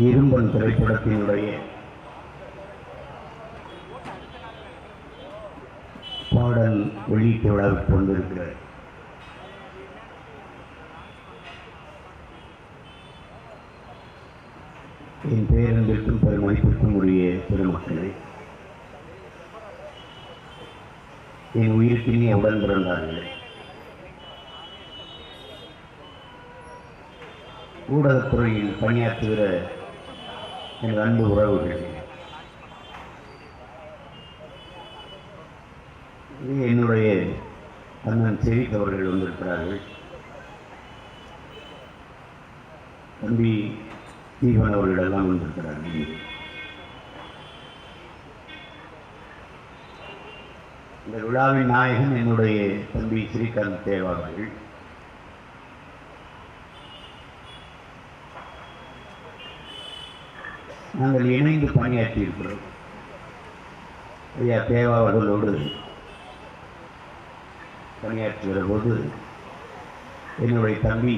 இரும்பன் திரைப்படத்தினுடைய பாடல் வெளியீட்டு விழாவுக்கு வந்திருக்கிறார். என் பேரன்பிற்கும் பெருமதிப்பிற்கும் உரிய பெருமக்களே, என் உயிருக்கினிய உடன் பிறந்தார்களே, ஊடகத்துறையில் பணியாற்றுகிற என் அன்பு உறவுகளே, என்னுடைய அண்ணன் செரிக் அவர்கள் வந்திருக்கிறார்கள். தம்பி தீபன் அவர்களெல்லாம் வந்திருக்கிறார்கள். இந்த விழாவின் நாயகன் என்னுடைய தம்பி ஸ்ரீகாந்த் தேவா அவர்கள். நாங்கள் இணைந்து பணியாற்றியிருக்கிறோம். ஐயா தேவா அவர்களோடு பணியாற்றுகிற போது என்னுடைய தம்பி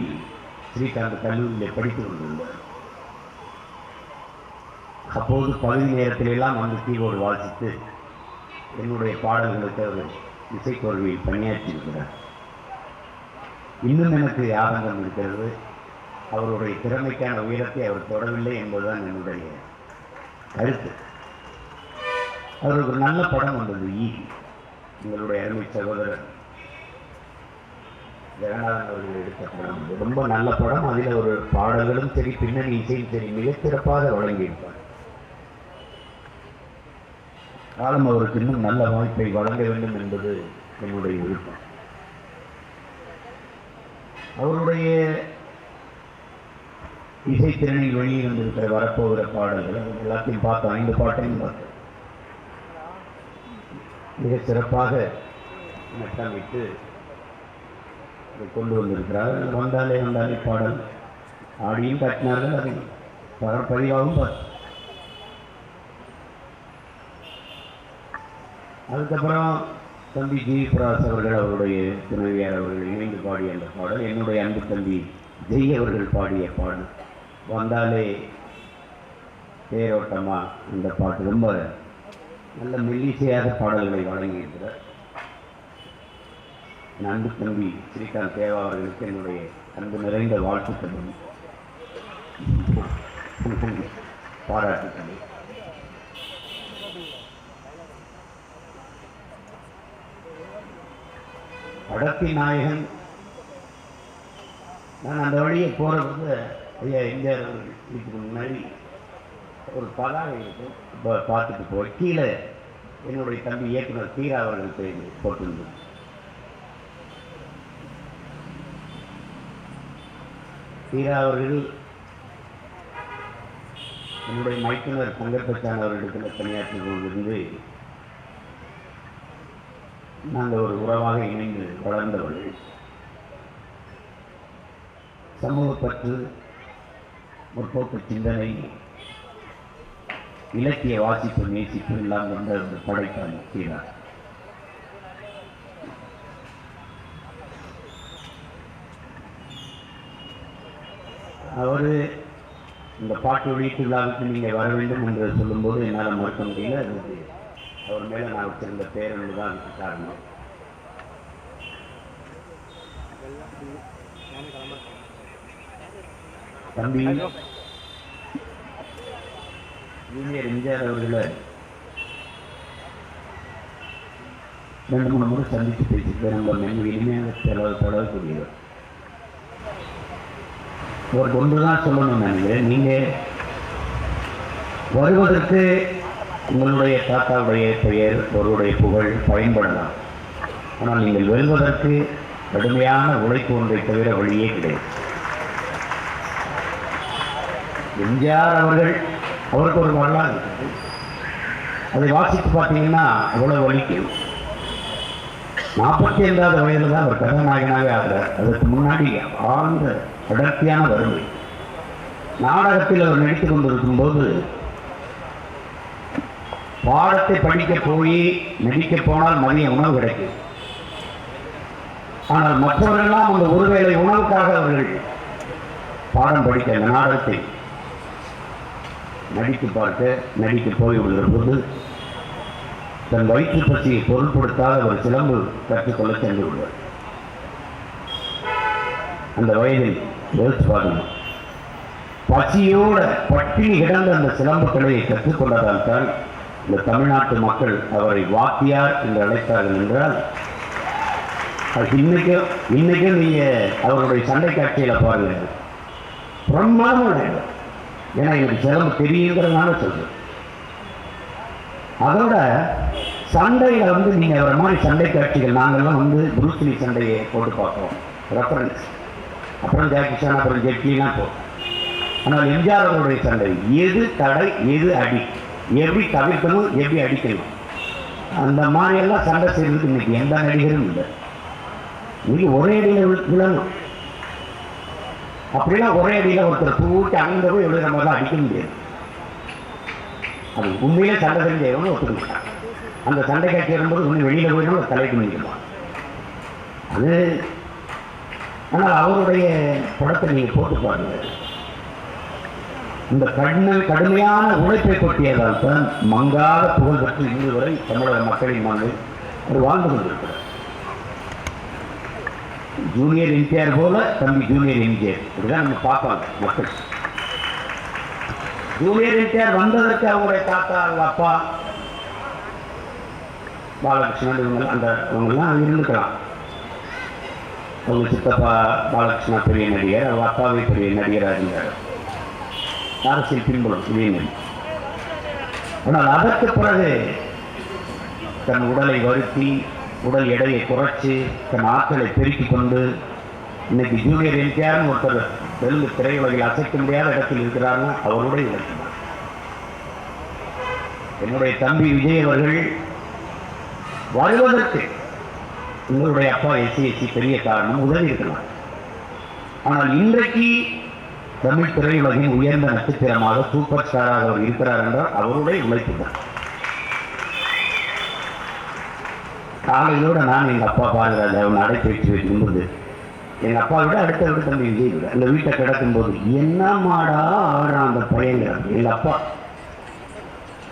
ஸ்ரீகாந்த் கல்லூரியில் படித்துக் கொண்டிருந்தார். அப்போது பகுதி நேரத்திலெல்லாம் வந்து கீபோர்டு வாசித்து என்னுடைய பாடல்களுக்கு அவர் இசைக்கருவியில் பணியாற்றியிருக்கிறார். இன்னும் எனக்கு ஆனந்தம் இருக்கிறது. அவருடைய திறமைக்கான உயரத்தை அவர் தொடவில்லை என்பதுதான் என்னுடைய கருத்து. அவருக்கு ஒரு நல்ல படம் வந்தது, எங்களுடைய அருமை சகோதரர் ஜெகநாதன் அவர்கள் எடுத்த படம். ரொம்ப நல்ல படம். அதில் ஒரு பாடல்களும் சரி, பின்னணி இசையும் சரி, மிகச் சிறப்பாக வழங்கியிருப்பார். காலம் அவருக்கு இன்னும் நல்ல வாய்ப்பை வழங்க வேண்டும் என்பது என்னுடைய விருப்பம். அவருடைய இசைத்திறனில் வெளியே வந்திருக்கிற வரப்போகிற பாடல்கள் எல்லாத்தையும் பார்த்தோம். 5 பாட்டையும் பார்த்தோம். மிக சிறப்பாக நட்டமைத்து கொண்டு வந்திருக்கிறார். வந்தாலே வந்தாலே பாடல் ஆடியும் காட்டினார்கள். அதை பதிவாகவும் பார்த்தோம். அதுக்கப்புறம் தம்பி ஜி பிராஸ் அவர்கள், அவருடைய துணைவியார் அவர்கள் இணைந்து பாடிய அந்த பாடல், என்னுடைய அன்பு தம்பி ஜெய் அவர்கள் பாடிய பாடல் வந்தாலே தேரோட்டமா, இந்த பாட்டு ரொம்ப நல்ல மெல்லிசையாக பாடல்களை வழங்கியிருக்கிறார். என் அன்பு தம்பி ஸ்ரீகாந்த் தேவா அவர்களுக்கு என்னுடைய அன்பு நிறைந்த வாழ்த்துக்களும் பாராட்டுக்கள். படத்தின் நாயகன் நான் அந்த வழியை போகிறது. ஐயா எம்ஜிஆர் அவர்கள் வீட்டுக்கு முன்னாடி ஒரு பதாகை இருக்கும், பார்த்துட்டு போய் கீழே என்னுடைய தம்பி இயக்குனர் தீரா அவர்கள் பேர் போட்டிருந்தது. தீரா அவர்கள் என்னுடைய மைத்துனர் பங்கற்பச்சான் அவர்களிடத்தில் பணியாற்றி கொண்டிருந்து நாங்கள் ஒரு உறவாக இணைந்து வளர்ந்தவர்கள். சமூகப்பற்று, முற்போக்கு சிந்தனை, இலக்கிய வாசிப்பு, நேசிப்பு எல்லாம் கொண்ட ஒரு படைப்பாளி தீரா. அவர் இந்த பாட்டு வெளியீட்டு விழாவுக்கு நீங்கள் வர வேண்டும் என்று சொல்லும்போது என்னால் மறுக்க முடியல. அது அவர் மேலே நான் வச்சிருந்த பேரன்பு தான் அதுக்கு காரணம். தம்பி ஜூனியர் எம்ஜிஆர் அவர்களை 2-3 முறை சந்தித்து பேசியிருக்கார். நம்ம மென் இனிமையாக தொடரக்கூடியவர். ஒரு ஒன்று தான் சொல்லணும்னு நினைக்கிறேன். நீங்கள் வருவதற்கு உங்களுடைய தாத்தாவுடைய பெயர், அவருடைய புகழ் பயன்படலாம். ஆனால் நீங்கள் வெல்வதற்கு கடுமையான உழைப்பு ஒன்றை தவிர வழியே கிடையாது. எம்ஜிஆர் அவருக்கு ஒரு வரலாறு இருக்குது. அதை வாசித்து பார்த்தீங்கன்னா அவ்வளோ வலிக்கும். 45வது வயதில் தான் அவர் கதாநாயகனாக ஆகிறார். அதற்கு முன்னாடி ஆழ்ந்த அடர்த்தியான வறுமை. நாடகத்தில் அவர் நடித்துக் கொண்டிருக்கும் போது பாடத்தை படிக்க போய் நடிக்க போனால் மதிய உணவு கிடைக்கும். ஆனால் மற்றவர்களெல்லாம் அந்த ஒருவேளை உணவுக்காக அவர்கள் பாடம் படிக்க அந்த நாடகத்தை நடிக்க போய் விடுகிற போது தன் வயிற்று பசியை பொருட்படுத்தாத ஒரு சிலம்பு கற்றுக்கொள்ள சென்று விடுவார். அந்த வயதில் யோசிச்சு பார்க்கணும், பசியோட பட்டினி கிடந்த அந்த சிலம்பு கலையை கற்றுக்கொண்டதால் தான் இந்த தமிழ்நாட்டு மக்கள் அவரை வாத்தியார் என்று அழைத்தார்கள் என்றால், இன்னைக்கும் நீங்க அவருடைய சண்டை காட்சியில பாருங்க, பிரம்மாதம். ஏன்னா எனக்கு சிலம்பு தெரியுங்கிறதுனால சொல்றேன். அதோட சண்டையில நீங்க அவரை மாதிரி சண்டை காட்சிகள் நாங்கள்லாம் புரூஸ்லி சண்டையை போட்டு பார்ப்போம் ரெஃபரன்ஸ், அப்புறம் ஜாக்கி சான், அப்புறம் ஜெட்லிலாம் போகும். ஆனால் எம்ஜிஆர் அவருடைய சண்டை எது தடை எது அடி, எப்படி தவிர்க்கணும் எப்படி அடிக்கணும், அந்த மாதிரியெல்லாம் சண்டை செய்யறதுக்கு இன்னைக்கு எந்த நடிகரும் இல்லை. இன்னைக்கு ஒரே அடியில் விழணும், அப்படிலாம் ஒரே அடியில் ஒருத்தர் தூக்கி அங்கே போய் எழுதுற மாதிரிலாம் அடிக்க முடியாது. அது உண்மையிலே சண்டை செஞ்சவங்க ஒத்துக்க மாட்டாங்க. அந்த சண்டை காட்சி வரும்போது ஒன்று வெளியில் போயிடும் தலைக்கு முடிக்கலாம் அது. ஆனால் அவருடைய படத்தை நீங்கள் போட்டு பாருங்க, இந்த கடுமையான உழைப்பை கொட்டியதால் தான் மங்காத புகழ் பெற்று இன்று வரை தமிழக மக்களின் மனதில் அவர் வாழ்ந்து கொண்டிருக்கிறார். ஜூனியர் என்டிஆர் போல தம்பி ஜூனியர் எம்ஜிஆர், இப்படிதான் நம்ம பார்ப்பாங்க மக்கள். ஜூனியர் என்டிஆர் வந்ததற்கு அவங்களுடைய தாத்தா, அவங்க அப்பா பாலகிருஷ்ணன், இவங்கெல்லாம் இருந்துக்கலாம். அவங்க சித்தப்பா பாலகிருஷ்ணா பெரிய நடிகர், அவங்க அப்பாவே பெரிய நடிகராக இருந்தார். அரசியல் பின்புலம் இதே மாதிரி. ஆனால் அதற்கு பிறகு தன் உடலை வருத்தி உடல் எடையை குறைச்சி தன் ஆட்களை பெருக்கிக் கொண்டு இன்னைக்கு ஜூனியர் என்டிஆர் ஒருத்தர் தெலுங்கு திரையுலகில் அசைக்க முடியாத இடத்தில் இருக்கிறார்கள். அவருடைய இலக்கு என்னுடைய தம்பி விஜய் அவர்கள் வருவதற்கு உங்களுடைய அப்பா எஸ்சி பெரிய காரணம், உதவி இருக்கலாம். ஆனால் இன்றைக்கு தமிழ் திரையுலகின் உயர்ந்த நட்சத்திரமாக சூப்பர் ஸ்டாராக அவர் இருக்கிறார் என்றால் அவருடைய உழைப்பு தான். காலையோட நான் எங்கள் அப்பா பாருகிறாரு, அவன் நடைபயிற்சி வைக்கும்போது எங்கள் அப்பா விட அடுத்த விட தம்பி விஜய் விட அந்த வீட்டை கிடக்கும்போது என்ன மாடா ஆடுறான் அந்த பையங்கிறாங்க எங்கள் அப்பா.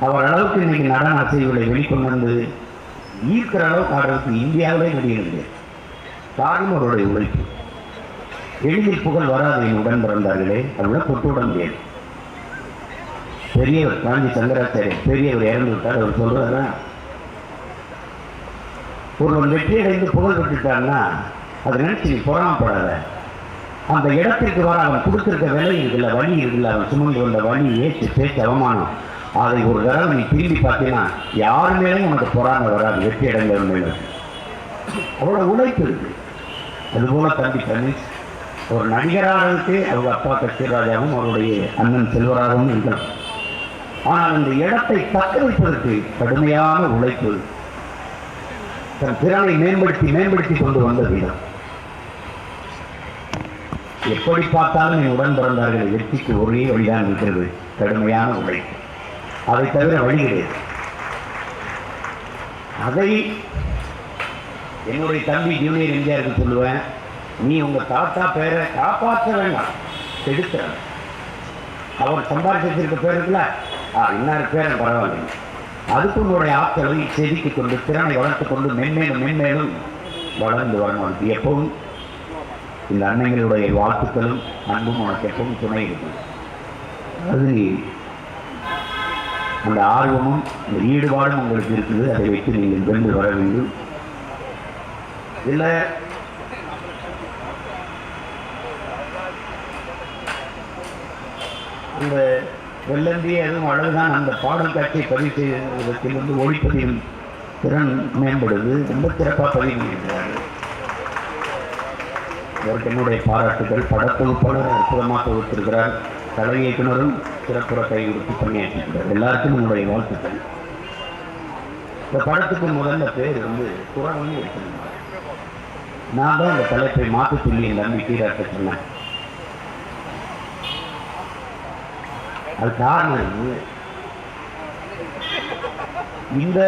அவர் அளவுக்கு இன்னைக்கு நடன அசைவுகளை வெளிக்கொண்டு வந்து ஈர்க்கிற அளவுக்கு ஆடுறதுக்கு இந்தியாவிலே நடிகர் கிடையாது. காரணம் அவருடைய உழைப்பு. எளிதில் புகழ் வராது என் உடன் பிறந்தார்களே, அதோட தொட்டு விட முடியாது. பெரியவர் காஞ்சி சங்கராச்சாரியர் பெரியவர் இறந்து விட்டார். அவர் சொல்றாரு, ஒருவன் வெற்றி அடைந்து புகழ் பெற்றுட்டான்னா அதை நினைச்சு நீ பொறாமப்படாத. அந்த இடத்திற்கு வர அவன் கொடுத்திருக்க விலை இருக்குல்ல, வழி இருக்குல்ல, அவன் சுமந்து கொண்ட வழி ஏற்று பேச்சு அவமானம், அதை ஒரு தடவை நீ திரும்பி பார்த்தீங்கன்னா யார் மேலேயும் உனக்கு பொறாமை வராது. வெற்றி அடைந்தவன் மேலே அவ்வளோ உழைப்பு இருக்கு. அதுபோல தம்பி கணேஷ் ஒரு நடிகராகவே அவங்க அப்பா கட்சிராஜாவும் அவருடைய அண்ணன் செல்வராகவும் இருக்கிறார். ஆனால் அந்த இடத்தை தக்க வைப்பதற்கு கடுமையான உழைப்பு, தன் திறனை மேம்படுத்தி கொண்டு வந்த விதம். எப்படி பார்த்தாலும் என் உடன் பிறந்தார்கள் வெற்றிக்கு ஒரே வழிதான் இருக்கிறது, கடுமையான உழைப்பு. அதை தவிர வழி கிடையாது. அதை என்னுடைய தம்பி ஜூனியர் எம்ஜிஆருக்கு சொல்லுவேன், நீ உங்கள் தாத்தா பேரை காப்பாற்ற வேண்டாம், எடுத்த அவர் சம்பாதிச்சிருக்க பேர் இருக்குல்ல, இன்னார் பேரை பரவாயில்லை, அதுக்கு உன்னுடைய ஆட்களை செதுக்கிக் கொண்டு திறனை வளர்த்து கொண்டு மென்மேலும் வளர்ந்து வரணும். அதுக்கு எப்பவும் இந்த அன்னைகளுடைய வாழ்த்துக்களும் அன்பும் உனக்கு எப்பவும் துணை இருக்கும். அது அந்த ஆர்வமும் இந்த ஈடுபாடும் உங்களுக்கு இருக்குது. அதை வைத்து நீங்கள் வென்று வர வேண்டும். இல்லை அந்த வெள்ளந்தி அதுவும் அழகுதான் அந்த பாடல் காட்சியை பதிவு செய்வதற்கு ஒளிப்பதியும் திறன் மேம்படுது. ரொம்ப சிறப்பாக பதிவு செய்கிறார்கள். அவருக்கு என்னுடைய பாராட்டுகள். படத்தொகுப்பாளர் அற்புதமாக தொகுத்திருக்கிறார். கலை இயக்குனரும் சிறப்புற கை கொடுத்து பணியாற்றிருக்கிறார். எல்லாருக்கும் என்னுடைய வாழ்த்துக்கள். இந்த படத்துக்கு முதல்ல பேர் குரவன்னு வச்சிருந்தாங்க. நான் தான் அந்த தலைப்பை மாற்ற சொல்லி என் தம்பி கீழாட்ட சொன்னேன். அது காரணம், இந்த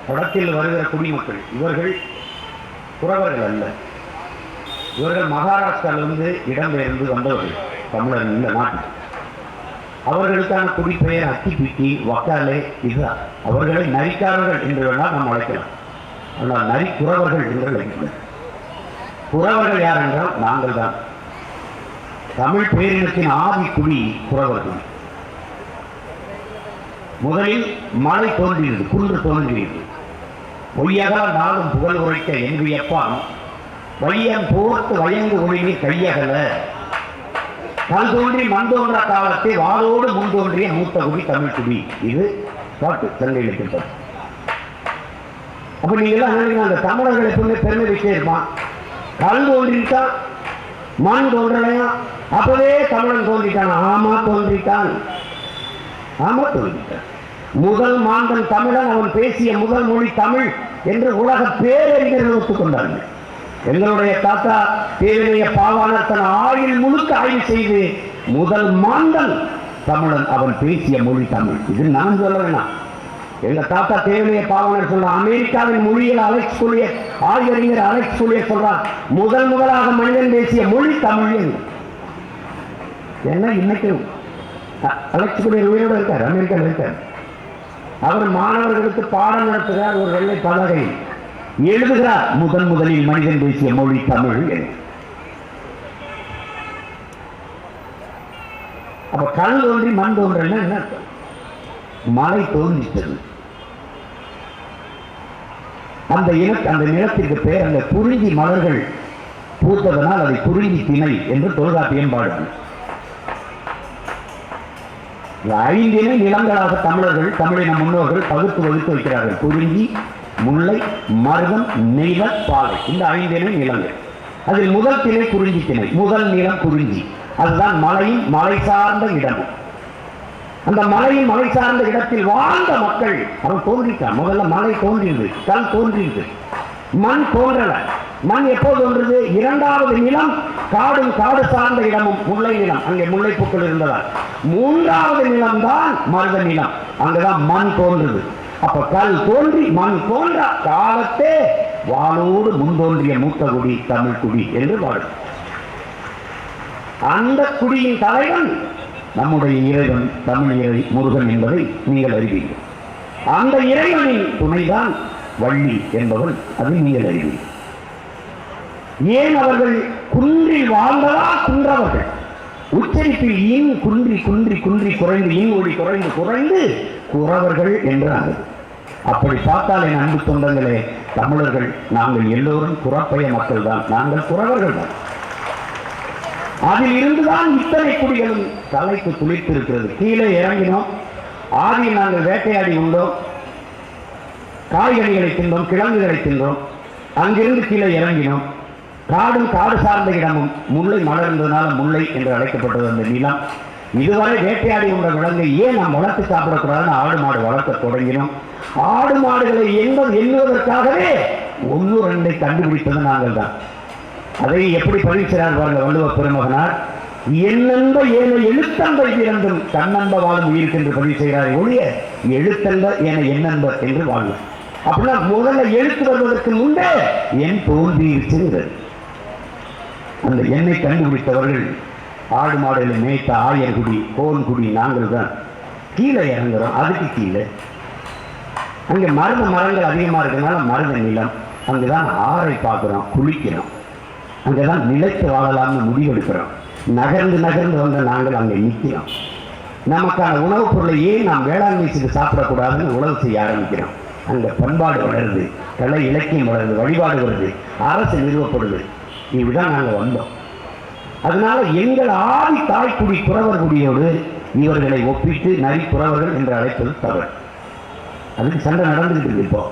படத்தில் வருகிற குடிமக்கள் இவர்கள் குறவர்கள் அல்ல. இவர்கள் மகாராஷ்டிராவிலிருந்து இடம்பெயர்ந்து வந்தவர்கள் தமிழர் இந்த நாட்டில். அவர்களுக்கான குடிப்பெயர் அத்திப்பிட்டி, வக்காலே. இதுதான். அவர்களை நரிக்காரர்கள் என்று வேணால் நாம் அழைக்கலாம். ஆனால் நரி குறவர்கள் என்று அழைக்கலாம். குறவர்கள் யார் என்றால் நாங்கள் தான். தமிழ் பேரினத்தின் ஆதி குடி குறவர்கள். முதலில் மலை தோன்றியது, குன்று தோன்றியது. பொய்யகா நாளும் புகழ் உரைக்க என்று எப்பான் வையம் போர்த்து வயங்கு ஒளிமை கையகல கல் தோன்றி மண் தோன்ற காலத்தை வாளோடு முன் தோன்றிய மூத்த குடி தமிழ் குடி. இது பாட்டு தங்கை இலக்கியம். அப்ப நீங்க எல்லாம் அந்த தமிழர்கள் எப்பவுமே பெருமை வச்சே இருப்பான். கல் தோன்றிட்டா மண் தோன்றலையா, அப்பவே தமிழன் தோன்றிட்டான். ஆமா தோன்றிட்டான், ஆமா தோன்றிட்டான். முதல் மாந்தன் தமிழன், அவன் பேசிய முதல் மொழி தமிழ் என்று உலக பேரறிஞர்கள் ஒத்துக்கொண்டார்கள். எங்களுடைய தாத்தா தேவனைய பாவாணர் தன் ஆயுள் முழுக்க ஆய்வு செய்து முதல் மாந்தன் தமிழன், அவன் பேசிய மொழி தமிழ். இது நான் சொல்ல வேணாம். எங்க தாத்தா தேவனைய பாவாணர் சொல்ற அமெரிக்காவின் மொழியில் அலெக்ஸ் கூலியர், ஆய்வறிஞர் அலெக்ஸ் கூலியர் சொல்றார், முதலாக மனிதன் பேசிய மொழி தமிழ் என்று. என்ன இன்னைக்கு அலெக்ஸ் கூலியர் உயிரோடு இருக்கார், அமெரிக்காவில் இருக்கார். அவர் மாணவர்களுக்கு பாடம் நடத்துகிறார். ஒரு வெள்ளை பலகை எழுதுகிறார், முதலில் மனிதன் பேசிய மொழி தமிழ். அப்ப கல் தோன்றி மண் தோன்றல் என்ன? மலை தோன்றிட்டது. அந்த நிலத்திற்கு பேர் அந்த குறிஞ்சி மலர்கள் பூத்ததனால் அதை குறிஞ்சி திணை என்று தொல்காப்பியம் பாடுகிறார். 5 நிலங்களாக தமிழர்கள், தமிழின முன்னோர்கள் பகுத்து வகுத்து வைக்கிறார்கள். குறிஞ்சி, முல்லை, மருதம், நெய்த, பாலை. இந்த 5 நிலங்கள். அதில் முதல் திணை குறிஞ்சி திணை. முதல் நிலம் குறிஞ்சி. அதுதான் மலையும் மலை சார்ந்த இடமும். அந்த மலையும் மலை சார்ந்த இடத்தில் வாழ்ந்த மக்கள் அவன் தோன்றிட்டான். முதல்ல மலை தோன்றியது, கல் தோன்றியது, மண் தோன்றல. மண் எப்போது தோன்றது? இரண்டாவது நிலம் காடும் காடு சார்ந்த இடமும் முல்லை நிலம், அங்கே முல்லை பூக்கள் இருந்ததால். மூன்றாவது நிலம் தான் மருத நிலம், அங்குதான் மண் தோன்றுது. அப்ப கல் தோன்றி மண் தோன்ற காலத்தே வாளோடு முன்தோன்றிய மூத்த குடி தமிழ் குடி என்று வாழும். அந்த குடியின் தலைவன் நம்முடைய இறைவன், தமிழ் இறை முருகன் என்பதை நீங்கள் அறிவீர்கள். அந்த இறைவனின் துணைதான் வள்ளி என்பவன், அதை நீங்கள் அறிவீர்கள். ஏன் அவர்கள் குன்றில் வாழ்ந்ததா? குன்றவர்கள் உச்சரிப்பில் இன் குன்றி குன்றி குன்றி குறைந்து, இன் ஒளி குறைந்து குறைந்து குறவர்கள் என்றார்கள். அப்படி பார்த்தால் என் அன்பு தொண்டங்களே, தமிழர்கள் நாங்கள் எல்லோரும் குறப்பைய மக்கள் தான், நாங்கள் குறவர்கள் தான். அதில் இருந்துதான் இத்தனை குடிகளும் தலைக்கு துளித்திருக்கிறது. கீழே இறங்கினோம், ஆதியில் நாங்கள் வேட்டையாடி உண்டோம், காய்கறிகளை தின்றோம், கிழங்குகளை தின்றோம். அங்கிருந்து கீழே இறங்கினோம். காடும் காடு சார்ந்த இடமும் முல்லை மலர்ந்ததுனால முல்லை என்று அழைக்கப்பட்டது அந்த நிலம். இதுவரை வேட்டையாடி உள்ள விலங்கை ஏன் நாம் வளர்த்து சாப்பிடக்கூடாதுன்னு ஆடு மாடு வளர்க்க தொடங்கினோம். ஆடு மாடுகளை எண்ணுவதற்காகவே 1-2 கண்டுபிடித்தது நாங்கள் தான். அதை எப்படி பதிவுகிறார் பாருங்க வள்ளுவ பெருமகனார். எண்ணென்ப ஏன எழுத்தன்ப இரண்டும் தன்னன்ப வாழும் உயிருக்கு என்று பதிவு செய்கிறார். ஒழிய எழுத்தன்ப ஏன எண்ணென்ப என்று வாழும். அப்படின்னா முதல்ல எழுத்து வருவதற்கு முன்பே என் தோன்றியிருக்கிறது. அந்த எண்ணை கண்டுபிடித்தவர்கள் ஆடு மாடுகளை மேய்த்த ஆயர்குடி, கோன்குடி நாங்கள் தான். கீழே இறங்குறோம், அதுக்கு கீழே அங்கே மருத மரங்கள் அதிகமாக இருக்கிறதுனால மருத நிலம். அங்கேதான் ஆறை பார்க்குறோம், குளிக்கிறோம், அங்கேதான் நிலைத்து வாழலாம்னு முடிவெடுக்கிறோம். நகர்ந்து நகர்ந்து வந்த நாங்கள் அங்கே நிற்கிறோம். நமக்கான உணவுப் பொருளை ஏன் நாம் வேளாண்மை செய்து சாப்பிடக்கூடாதுன்னு உணவு செய்ய ஆரம்பிக்கிறோம். அங்கே பண்பாடு வளருது, கலை இலக்கியம் வளருது, வழிபாடு வருது, அரசு நிறுவப்படுது. இப்படிதான் நாங்கள் வந்தோம். அதனால எங்கள் ஆதி தாய்க்குடி குறவர் குடியோடு இவர்களை ஒப்பிட்டு நரி குறவர்கள் என்று அழைப்பது தவறு. அதுக்கு சண்டை நடந்துகிட்டு இருக்கு. இப்போ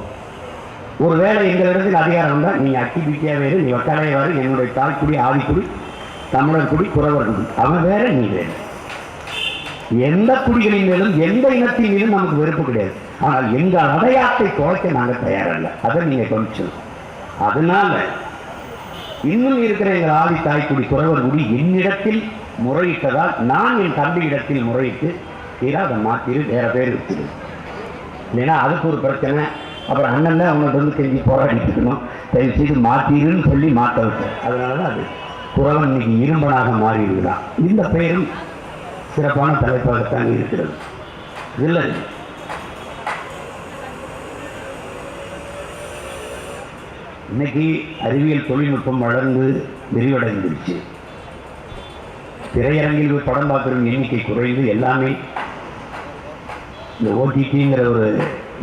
ஒருவேளை எங்களிடத்தில் அதிகாரம் தான், நீ அக்கி பிக்கியா வேறு, நீ வக்காலையே வேறு, என்னுடைய தாய்க்குடி ஆதிக்குடி தமிழர் குடி குறவர் குடி, அவன் வேற நீ வேறு. எந்த குடிகளின் மேலும் எந்த இனத்தின் மீதும் நமக்கு வெறுப்பு கிடையாது. ஆனால் எங்கள் அடையாளத்தை குறைக்க நாங்கள் தயாரல்ல. அதை நீங்க கொஞ்சம். அதனால இன்னும் இருக்கிற எங்கள் ஆதி தாய்க்குடி குறவர் குடி என்னிடத்தில் முறையிட்டதால் நான் என் தம்பி இடத்தில் முறையிட்டு அதை மாற்றிடு, வேற பேர் வச்சிரு. இல்லைன்னா அதுக்கு ஒரு பிரச்சனை. அப்புறம் அண்ணன் தான் அவங்கள்ட்ட வந்து செஞ்சு போராடிட்டு இருக்கணும். தயவு செய்து மாற்றிடுன்னு சொல்லி மாற்ற வச்சேன். அதனால தான் அது குறவன் இன்னைக்கு இரும்பனாக மாறிடுதான். இந்த பெயரும் சிறப்பான தலைப்பாகத்தான் இருக்கிறது. இல்லை, இன்னைக்கு அறிவியல் தொழில்நுட்பம் வளர்ந்து விரிவடைந்துருச்சு. திரையரங்கில் படம் பார்க்குற எண்ணிக்கை குறைந்து எல்லாமே இந்த ஓடிடிங்கிற ஒரு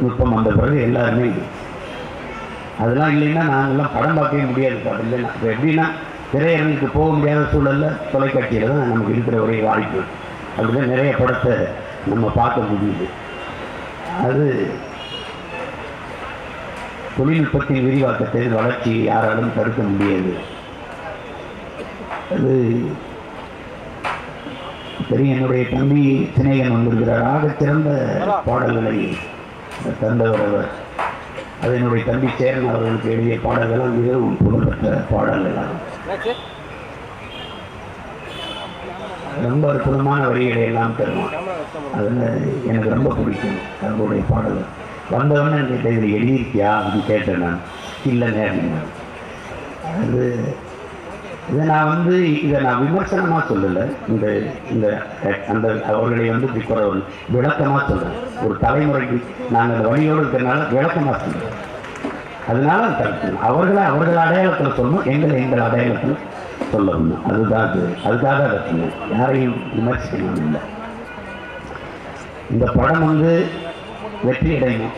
நுட்பம் வந்த பிறகு எல்லாருமே அதெல்லாம் இல்லைன்னா நாங்கள்லாம் படம் பார்க்கவே முடியாது. அது இல்லைன்னா இப்போ எப்படின்னா திரையரங்குக்கு போக முடியாத சூழலில் தொலைக்காட்சியில் தான் நமக்கு இருக்கிற ஒரே வாய்ப்பு. அப்படிதான் நிறைய படத்தை நம்ம பார்க்க முடியுது. அது தொழில்நுட்பத்தின் விரிவாக்கத்தை வளர்ச்சி யாராலும் தடுக்க முடியாது. அது பெரிய என்னுடைய தம்பி சிநேகன் வந்திருக்கிறார். ஆக சிறந்த பாடல்களை தந்தவர் அவர். அது என்னுடைய தம்பி சேரன் அவர்களுக்கு எழுதிய பாடல்களாம் மிகவும் புகழ்பெற்ற பாடல்களாகும். ரொம்ப அற்புதமான வரிகளை எல்லாம் தருவான். அதில் எனக்கு ரொம்ப பிடிக்கும் அவருடைய பாடல்கள். வந்தவொடனே எனக்கு இதில் எழுதியிருக்கியா அப்படின்னு கேட்டேன் நான். இல்லை நேரம் அது இதை நான் விமர்சனமாக சொல்லலை. இந்த அந்த அவர்களை இப்படி விளக்கமாக சொல்கிறேன். ஒரு தலைமுறைக்கு நாங்கள் அந்த வழியோடு இருக்கிறதுனால விளக்கமாக சொல்கிறோம். அதனால தடுக்கணும். அவர்கள் அடையாளத்தில் சொல்லணும், எங்கள் அடையாளத்தில் சொல்லணும். அதுதான் அதுக்காக அதை சொன்னேன். யாரையும் விமர்சிக்கணும் இல்லை. இந்த படம் வெற்றி அடையணும்.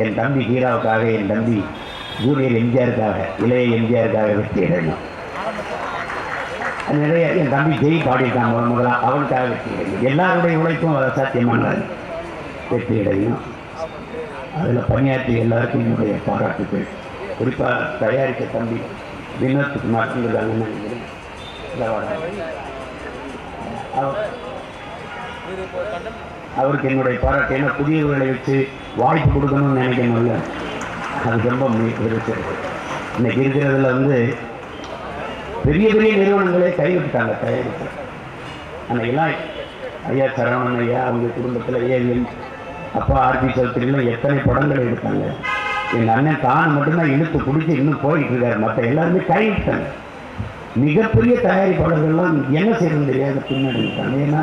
என் தம்பி ஹீராவுக்காக, என் தம்பி ஜூனியர் எம்ஜிஆருக்காக, இளைய எம்ஜிஆருக்காக வெற்றி அடையணும். நிறைய என் தம்பி ஜெய் பாடியிருக்காங்க முதலாக, அவனுக்காக வெற்றி அடையணும். எல்லாருடைய உழைப்பும் சாத்தியமான வெற்றி அடையணும். அதில் பணியாற்றிய எல்லாருக்கும் என்னுடைய பாராட்டுகள். குறிப்பாக தயாரித்த தம்பி வினோத்துக்கு மாற்றிருக்காங்கன்னு நினைக்கிறேன். அவருக்கு என்னுடைய பாராட்டு. ஏன்னா புதியவர்களை வச்சு வாய்ப்பு கொடுக்கணும்னு நினைக்கணும்ல, அது ரொம்ப முயற்சி. இன்னைக்கு இருக்கிறதுல பெரிய பெரிய நிறுவனங்களே கைவிட்டாங்க தயாரிப்பு. அன்னைக்கெல்லாம் ஐயா சரவணன் ஐயா அவங்க குடும்பத்தில் ஏவிஎம் அப்பா ஆர்பி சௌத்ரிலாம் எத்தனை படங்கள் எடுத்தாங்க. எங்கள் அண்ணன் தான் மட்டும்தான் இழுத்து பிடிச்சி இன்னும் போயிட்டு இருக்காரு. மற்ற எல்லாருமே கைவிட்டாங்க. மிகப்பெரிய தயாரிப்பாளர்கள்லாம் என்ன செய்யணும் தெரியாத பின்னாடி இருக்காங்க. ஏன்னா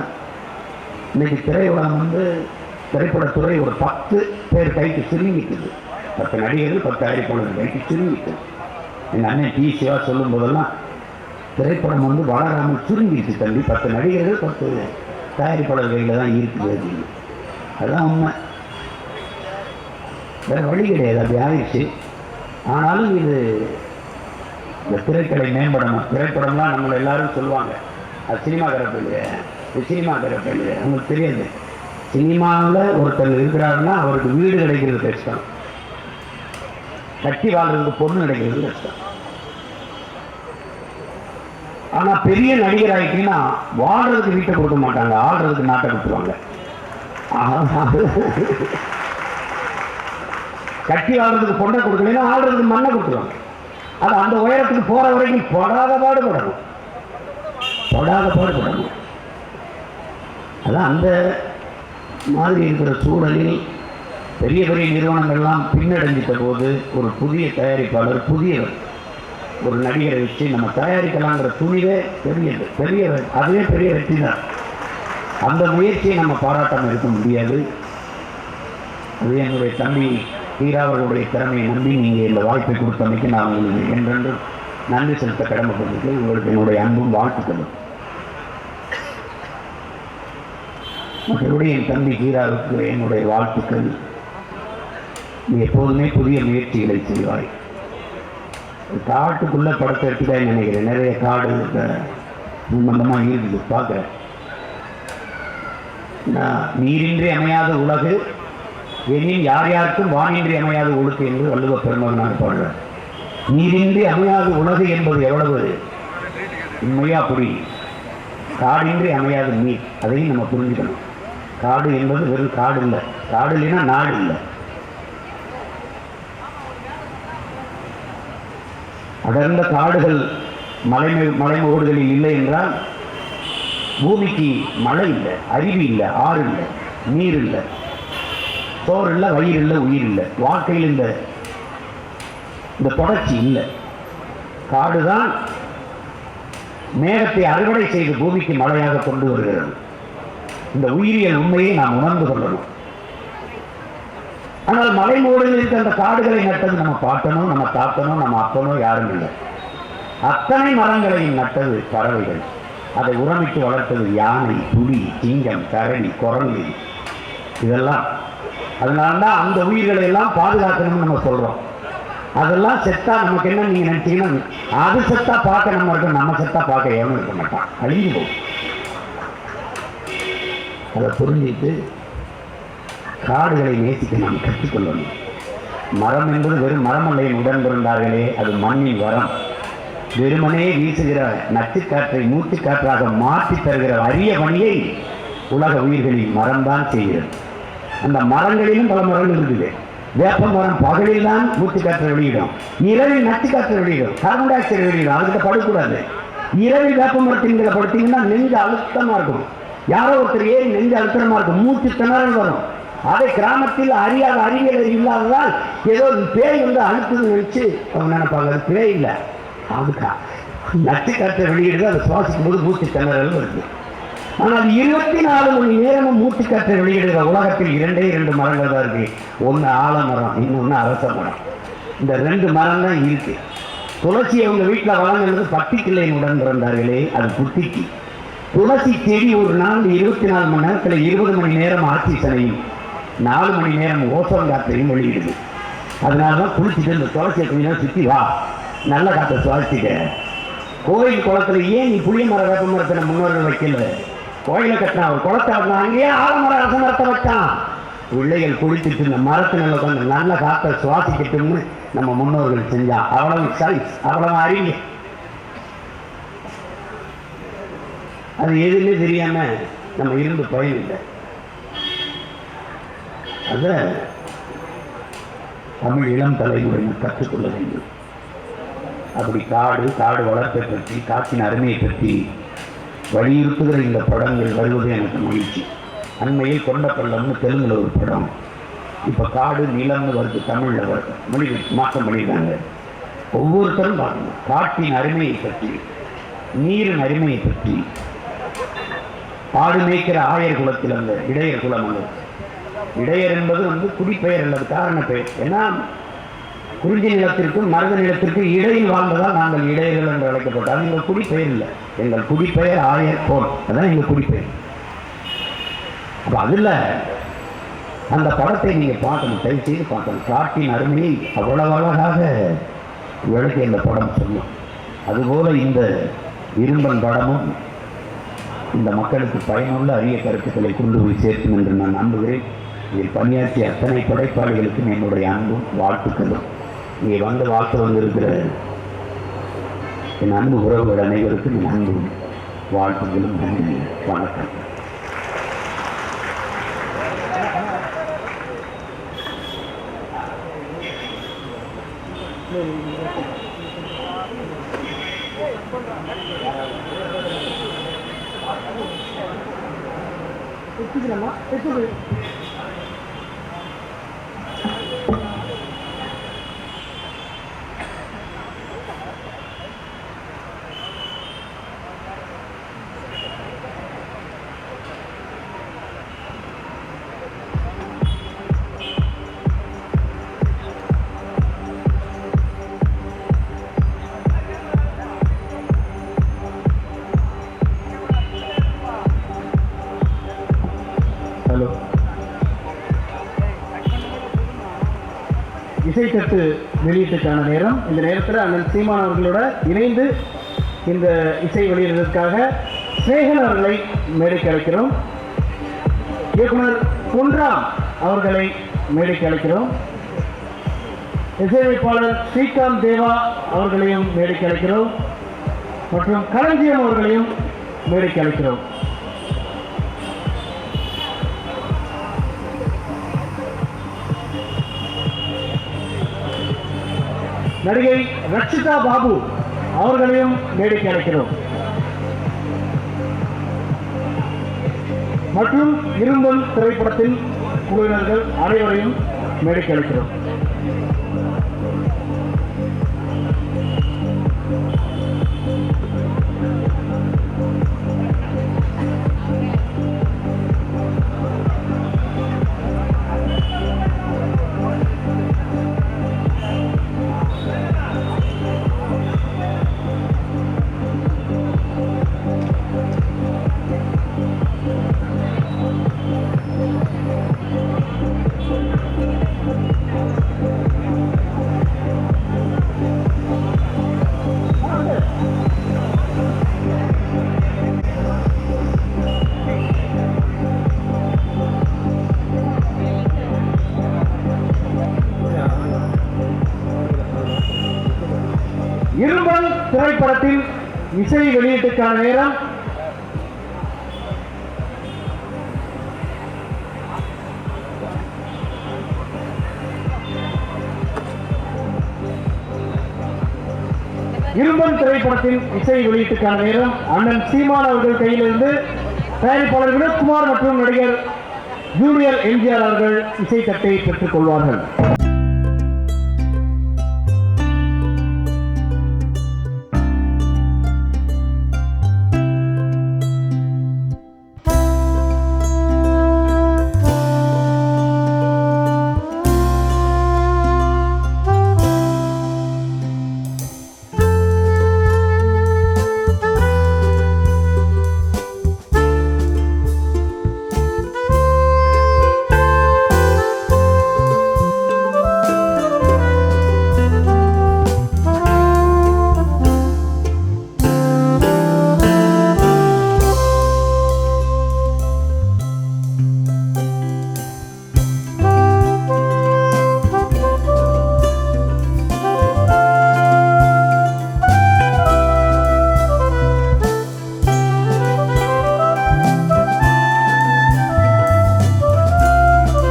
இன்னைக்கு திரையுலகம் திரைப்படத்துறை ஒரு 10 பேர் கைக்கு சுருங்கிக்குது. 10 நடிகர்கள் 10 தயாரிப்பாளர்கள் கைக்கு சுருங்கிக்குது. எங்கள் அண்ணன் டி சிவா சொல்லும் போதெல்லாம் திரைப்படம் வளராமல் சுருங்கிடுச்சு தம்பி. 10 நடிகர்கள் 10 தயாரிப்பாளர் கையில் தான் இருக்குது அப்படின்னு. அதுதான் உண்மை. வேறு வழி கிடையாது, அப்படி ஆயிடுச்சு. ஆனாலும் இது இந்த திரைக்கலை மேம்படணும். திரைப்படம்லாம் நம்மளை எல்லாரும் சொல்லுவாங்க அது சினிமாகிராஃபர் இல்லையா, இது சினிமாகிராஃபர் இல்லையா. அவங்களுக்கு தெரியாது. சினிமாவில் ஒருத்தர் இருக்கிறாருன்னா அவருக்கு வீடு கிடைக்கிறது கஷ்டம், கட்டி வாழ்றதுக்கு பொண்ணு கிடைக்கிறது கஷ்டம். ஆனால் பெரிய நடிகர் ஆகிட்டீங்கன்னா வாழ்றதுக்கு வீட்டை கொடுக்க மாட்டாங்க, ஆடுறதுக்கு நாட்டை கொடுத்துருவாங்க. கட்டி வாழ்றதுக்கு பொண்ணை கொடுக்கலைன்னா ஆடுறதுக்கு மண்ணை கொடுத்துருவாங்க. அது அந்த உயரத்துக்கு போகிற வரைக்கும் படாத பாடுபடணும். அதான் அந்த மாதிரி இருக்கிற சூழலில் பெரிய பெரிய நிறுவனங்கள்லாம் பின்னடைஞ்சிட்ட போது ஒரு புதிய தயாரிப்பாளர், புதியவர், ஒரு நடிகரை வச்சு நம்ம தயாரிக்கலாங்கிற துணிவே பெரிய அதுவே பெரிய வெற்றி தான். அந்த முயற்சியை நம்ம பாராட்டாமல் இருக்க முடியாது. அது என்னுடைய தம்பி ஹீராவர்களுடைய திறமையை நம்பி நீங்கள் இந்த வாய்ப்பை கொடுத்தமைக்கு நான் உங்களுக்கு என்றென்று நன்றி செலுத்த கடமைப்பட்டிருக்கேன். உங்களுக்கு என்னுடைய அன்பும் வாழ்த்துக்களும். மற்றபடி என் தம்பி ஹீராவுக்கு என்னுடைய வாழ்த்துக்கள். நீ எப்போதுமே புதிய முயற்சிகளை செய்வாய். காட்டுக்குள்ளே படத்தை எடுத்துதான் நினைக்கிறேன். நிறைய காடு சம்பந்தமாக இருக்குது பார்க்குறேன். நீரின்றி அமையாத உலகு எனின் யார் யாருக்கும் வானின்றி அமையாத ஒழுக்கு என்று வள்ளுவ பெருமகனாக பாடுறார். நீரின்றி அமையாத உலகு என்பது எவ்வளவு உண்மையா புரி. காடின்றி அமையாத நீர், அதையும் நம்ம புரிஞ்சுக்கணும். காடு என்பது வெறும் காடு இல்லை, காடு இல்லைன்னா நாடு இல்லை. அடர்ந்த காடுகள் மலைமுகடுகளில் இல்லை என்றால் பூமிக்கு மழை இல்லை, அருவி இல்லை, ஆறு இல்லை, நீர் இல்லை, சோறு இல்லை, வயிறு இல்லை, உயிர் இல்லை. வாழ்க்கையில் இந்த தொடர்ச்சி இல்லை. காடு தான் மேகத்தை அறுவடை செய்து பூமிக்கு மழையாக கொண்டு வருகிறது. இந்த உயிரியல் உண்மையை நாம் உணர்ந்து கொள்ளணும். ஆனால் மலை மூலையில் இருக்க அந்த காடுகளை நட்டது நம்ம பாட்டனோ, நம்ம தாத்தனோ, நம்ம அப்பனோ யாரும் இல்லை. அத்தனை மரங்களையும் நட்டது பறவைகள். அதை உரமிட்டு வளர்த்தது யானை, புலி, சிங்கம், கரடி, குரங்கு. இதெல்லாம் அதனால்தான் அந்த உயிர்களை எல்லாம் பாதுகாக்கணும்னு நம்ம சொல்றோம். அதெல்லாம் செத்தா நமக்கு என்ன நீங்க நினைச்சீங்கன்னா, அது செத்தா பார்க்க நம்ம இருக்கோம், நம்ம செத்தா பார்க்க எவனும் இருக்க மாட்டான், அழிஞ்சு போகும். அதை புரிஞ்சிட்டு காடுகளை நேசிக்க நாம் கற்றுக்கொள்ளணும். மரம் என்பது வெறும் மரமல்லையின் உடன் பிறந்தார்களே, அது மண்ணின் வரம். வெறுமனே வீசுகிற நச்சுக்காற்றை மூச்சுக்காற்றாக மாற்றி தருகிற அரிய பணியை உலக உயிர்களின் மரம்தான் செய்கிறது. அந்த மரங்களிலும் பல மரங்கள் இருக்குது. வேப்ப மரம் பகலில் தான் மூச்சுக்காற்றை வெளியிடும், இரவில் நச்சுக்காற்றை வெளியிடும், கார்பன் டை ஆக்சைடு வெளியிடும். அதுக்கிட்ட படுக்கூடாது. இரவில் வேப்ப மரத்தின்களை படுத்தீங்கன்னா நெஞ்சு அழுத்தமாக இருக்கும். யாரோ ஒருத்தர் ஏறி நெஞ்சு அழுத்தமாக இருக்கும், மூச்சு திணறல் வரும். அதை கிராமத்தில் அறியாத அறிவியல் இல்லாததால் ஏதோ பேய் வந்து அழுத்துன்னு நினைச்சு அவங்க நினைப்பாங்க. அது பேய் இல்லை, அதுக்கா நச்சுக்காற்றை வெளியிடுது. அதை சுவாசிக்கும் போது மூச்சு திணறல் வருது. ஆனால் 24 மணி நேரமும் மூச்சுக்காற்றை வெளியிடுகிற உலகத்தில் 2 மரங்கள் தான் இருக்கு. ஒன்று ஆலமரம், இன்னொன்று அரச மரம். இந்த 2 மரம் தான் இருக்கு. துளசி அவங்க வீட்டில் வளர்ந்தது பட்டிக்கிளையின் உடன் பிறந்தார்களே, அது புத்திக்கு. துளசி செடி ஒரு நாள் 24 மணி நேரத்தில் 20 மணி நேரம் ஆக்சிஜனையும் 4 மணி நேரம் ஓசோன் காற்றையும் வெளியிடுது. அதனால தான் குளிச்சுட்டு இந்த துளசியை கொஞ்ச நேரம் சுற்றி வா, நல்ல காற்றை சுவாசிக்க. கோயில் குளத்துல ஏன் நீ புளிய மர வேப்ப மரத்தை முன்னோர்கள் வைக்கல? கோயிலை கட்டினா ஒரு குளத்தை வைக்கணும், அங்கேயே ஆலமரம் அரச மரத்தை வச்சான். பிள்ளைகள் குளிச்சுட்டு இந்த மரத்தினால கொஞ்சம் நல்ல காற்றை சுவாசிக்கட்டும்னு நம்ம முன்னோர்கள் செஞ்சான். அவ்வளவு சைஸ், அவ்வளவு அறிவு. அது எதுவுமே தெரியாம நம்ம இருந்து பயனில்லை. அத தமிழ் இளம் தலைமுறையில் கற்றுக்கொள்ள வேண்டும். அப்படி காடு வளர்ப்பை பற்றி, காற்றின் அருமையை பற்றி வலியுறுத்துகிற இந்த படங்கள் வருவது எனக்கு மகிழ்ச்சி. அண்மையில் கொண்ட பள்ளம்னு தெலுங்குல ஒரு படம், இப்போ காடு நிலம்னு வருது, தமிழில் வருது, மொழி மாற்றம் பண்ணியிருக்காங்க. ஒவ்வொருத்தரும் பார்க்கணும். காட்டின் அருமையை பற்றி, நீரின் அருமையை பற்றி. ஆடு மேய்க்கிற ஆயர் குலத்தில் அந்த இடையர் குலம், அந்த இடையர் என்பது வந்து குடிப்பெயர் அல்லது காரண பெயர். ஏன்னா குறிஞ்சி நிலத்திற்கும் மருத நிலத்திற்கும் இடையில் வாழ்ந்ததால் நாங்கள் இடையர்கள் என்று அழைக்கப்பட்டோம். அது எங்கள் குடிப்பெயர் இல்லை, எங்கள் குடிப்பெயர் ஆயர் கோல், அதான் எங்கள் குடிப்பெயர். அப்போ அதில் அந்த படத்தை நீங்கள் பார்க்கணும், தயவு செய்து பார்க்கணும். காட்டின் அருமையை அவ்வளவு அழகாக விளக்கி அந்த படம் சொல்லும். அதுபோல இந்த இரும்பன் படமும் இந்த மக்களுக்கு பயனுள்ள அரிய கருத்துக்களை கொண்டு போய் சேர்க்கும் என்று நான் நம்புகிறேன். இதில் பணியாற்றிய அத்தனை படைப்பாளிகளுக்கும் என்னுடைய அன்பும் வாழ்த்துக்களும். இங்கே வந்து வாழ்த்து வந்திருக்கிற என் அன்பு உறவுகள் அனைவருக்கும் என் அன்பும் வாழ்த்துக்களும் நன்றி, வணக்கம். இசைத்தட்டு வெளியீட்டுக்கான நேரம். இந்த நேரத்தில் அண்ணன் சீமான் அவர்களோட இணைந்து இந்த இசை வெளியிடுவதற்காக ஸ்நேகன் அவர்களை மேடைக்கு அழைக்கிறோம். இயக்குனர் பொன்ராம் அவர்களை மேடைக்கு அழைக்கிறோம். இசையமைப்பாளர் ஸ்ரீகாந்த் தேவா அவர்களையும் மேடைக்கு அழைக்கிறோம். மற்றும் களஞ்சியம் அவர்களையும் மேடைக்கு அழைக்கிறோம். நடிகை ரக்ஷிதா பாபு அவர்களையும் மேடைக்கு அழைக்கிறோம். மற்றும் இரும்பன் திரைப்படத்தின் குழுவினர்கள் அனைவரையும் மேடைக்கு அழைக்கிறோம். திரைப்படத்தின் இசை வெளியீட்டுக்கான நேரம் இரும்பன் திரைப்படத்தின் இசை வெளியீட்டுக்கான நேரம் அண்ணன் சீமான் அவர்கள் கையிலிருந்து தயாரிப்பாளர் வினோத்குமார் மற்றும் நடிகர் ஜூனியர் எம்ஜிஆர் அவர்கள் இசை தட்டை பெற்றுக் கொள்வார்கள்.